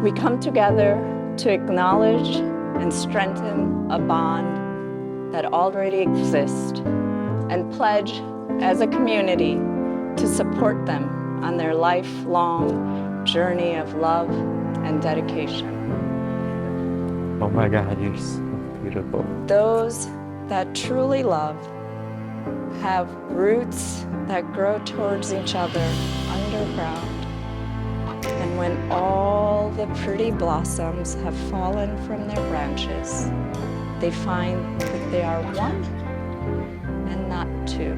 We come together to acknowledge and strengthen a bond that already exists and pledge as a community to support them on their lifelong journey of love and dedication. Oh my God, you're so beautiful. Those that truly love have roots that grow towards each other underground. And when all the pretty blossoms have fallen from their branches, they find that they are one and not two.